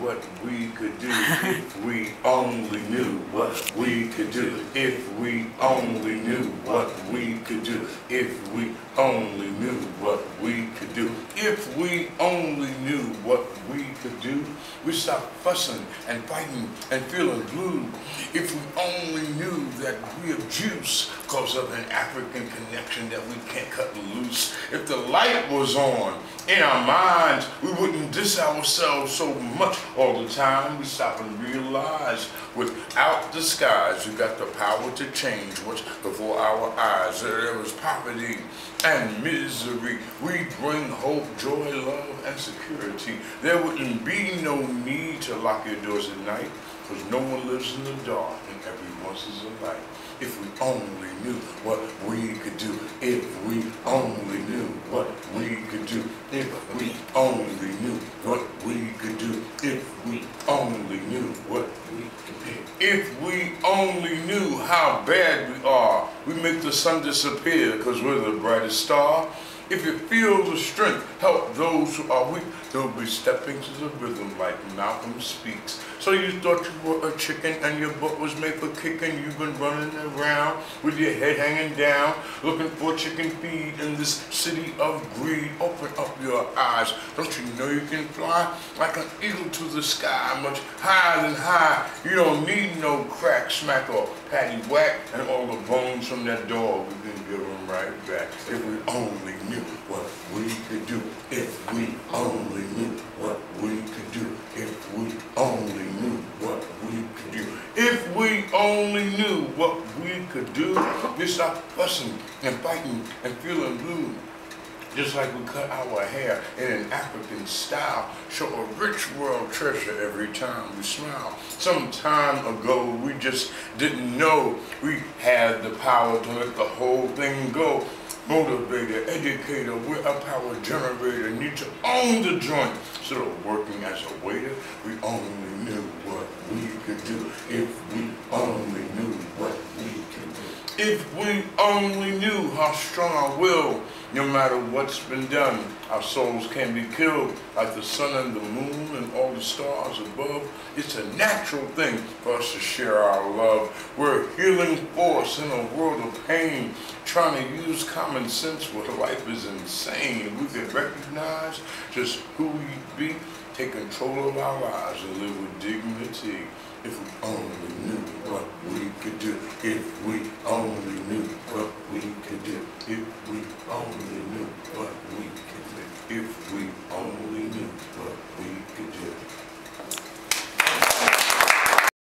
what we could do if we only knew what we could do. If we only knew what we could do. If we only knew what we could do. If we only knew what we could do, we'd stop fussing and fighting and feeling blue. If we only knew that we have juice because of an African connection that we can't cut loose. If the light was on in our minds, we wouldn't diss ourselves so much all the time. We stop and realize without disguise, we got the power to change what's before our eyes. There was poverty and misery. We bring hope, joy, love, and security. There wouldn't be no need to lock your doors at night, because no one lives in the dark and everyone's is a light. If we only knew what we could do. If we only knew what we could do. If we only knew what we could do. If we only knew what we could do. If we only knew how bad we are, we make the sun disappear because we're the brightest star. If you feel the strength, help those who are weak. They'll be stepping to the rhythm like Malcolm speaks. So you thought you were a chicken and your butt was made for kicking. You've been running around with your head hanging down, looking for chicken feed in this city of greed. Open up your eyes. Don't you know you can fly like an eagle to the sky, much higher than high? You don't need no crack, smack, or patty whack, and all the bones from that dog, we can give them right back. If we only knew what we could do. If we only knew what we could do. If we only knew what we could do. If we only knew what we could do, we stop fussing and fighting and feeling blue. Just like we cut our hair in an African style, show a rich world treasure every time we smile. Some time ago, we just didn't know we had the power to let the whole thing go. Motivator, educator, we're a power generator, need to own the joint. Instead of working as a waiter, we only knew what we could do. If we only knew what we could do. If we only knew how strong our will, no matter what's been done, our souls can be killed like the sun and the moon and all the stars above. It's a natural thing for us to share our love. We're a healing force in a world of pain, trying to use common sense where life is insane. We can recognize just who we be, take control of our lives and live with dignity. If we only knew what we could do. If we only knew what we could do. If we only knew what we could do. If we only knew what we could do.